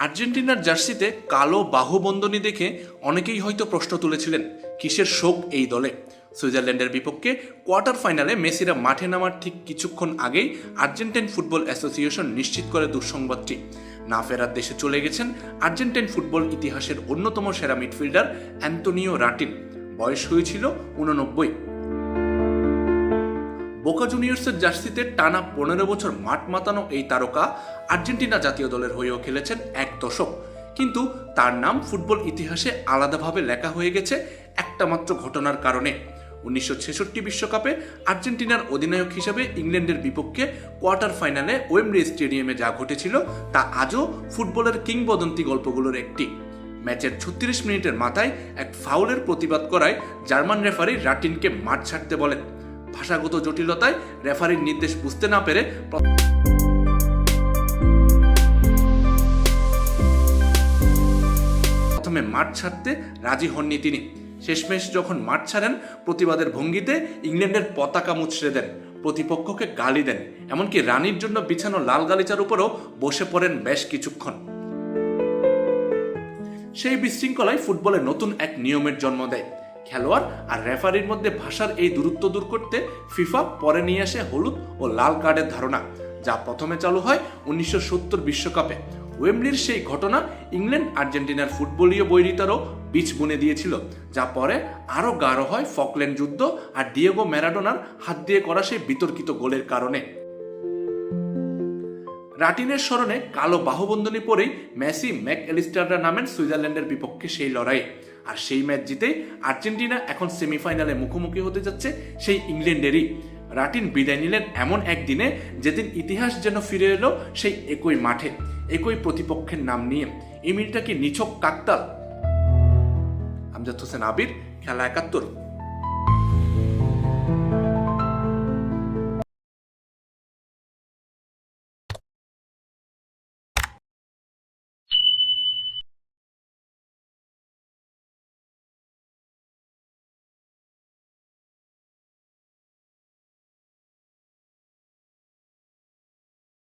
আর্জেন্টিনার জার্সিতে কালো বাহুবন্ধনী দেখে অনেকেই হয়তো প্রশ্ন তুলেছিলেন কিসের শোক এই দলে। সুইজারল্যান্ডের বিপক্ষে কোয়ার্টার ফাইনালে মেসিরা মাঠে নামার ঠিক কিছুক্ষণ আগেই আর্জেন্টাইন ফুটবল অ্যাসোসিয়েশন নিশ্চিত করে দুঃসংবাদটি। না ফেরার দেশে চলে গেছেন আর্জেন্টাইন ফুটবল ইতিহাসের অন্যতম সেরা মিডফিল্ডার অ্যান্তোনিও রাটিন। বয়স হয়েছিল 89। বোকা জুনিয়র্সের জার্সিতে টানা 15 বছর মাঠ মাতানো এই তারকা আর্জেন্টিনা জাতীয় দলের হয়েও খেলেছেন এক দশক, কিন্তু তার নাম ফুটবল ইতিহাসে আলাদাভাবে লেখা হয়ে গেছে একটা মাত্র ঘটনার কারণে। 1966 বিশ্বকাপে আর্জেন্টিনার অধিনায়ক হিসেবে ইংল্যান্ডের বিপক্ষে কোয়ার্টার ফাইনালে ওয়েম্বলি স্টেডিয়ামে যা ঘটেছিল তা আজও ফুটবলের কিংবদন্তি গল্পগুলোর একটি। ম্যাচের 36 মিনিটের মাথায় এক ফাউলের প্রতিবাদ করায় জার্মান রেফারি রাটিনকে মাঠ ছাড়তে বলেন। ভাষাগত জটিলতায় রেফারির নির্দেশ বুঝতে না পেরে প্রথমে মাঠ ছাড়তে রাজি হননি তিনি। শেষমেশ যখন মাঠ ছাড়েন, প্রতিবাদের ভঙ্গিতে ইংল্যান্ডের পতাকা মুচড়ে দেন, প্রতিপক্ষকে গালি দেন, এমনকি রানীর জন্য বিছানো লাল গালিচার উপরও বসে পড়েন বেশ কিছুক্ষণ। সেই বিশৃঙ্খলায় ফুটবলে নতুন এক নিয়মের জন্ম দেয়। খেলোয়াড় আর রেফারির মধ্যে ভাষার এই দূরত্ব দূর করতে ফিফা পরে নিয়ে আসে হলুদ ও লাল কার্ডের ধারণা, যা প্রথমে চালু হয় 1970 বিশ্বকাপে। ওয়েম্বলির সেই ঘটনা ইংল্যান্ড আর্জেন্টিনার ফুটবলীয় বৈরিতারও বীজ বুনে দিয়েছিল, যা পরে আরও গাঢ় হয় ফকল্যান্ড যুদ্ধ আর ডিয়েগো ম্যারাডোনার হাত দিয়ে করা সেই বিতর্কিত গোলের কারণে। রাটিনের স্মরণে কালো বাহুবন্ধনী পরেই মেসি ম্যাকঅ্যালিস্টাররা নামেন সুইজারল্যান্ডের বিপক্ষে সেই লড়াই। আর সেই ম্যাচ জিতেই আর্জেন্টিনা এখন সেমিফাইনালে মুখোমুখি হতে যাচ্ছে সেই ইংল্যান্ডেরই। রাটিন বিদায় নিলেন এমন একদিনে যেদিন ইতিহাস যেন ফিরে এলো সেই একই মাঠে, একই প্রতিপক্ষের নাম নিয়ে। এই মিলটা কি নিছক কাকতাল? আমজাদ হোসেন আবির, খেলা 71।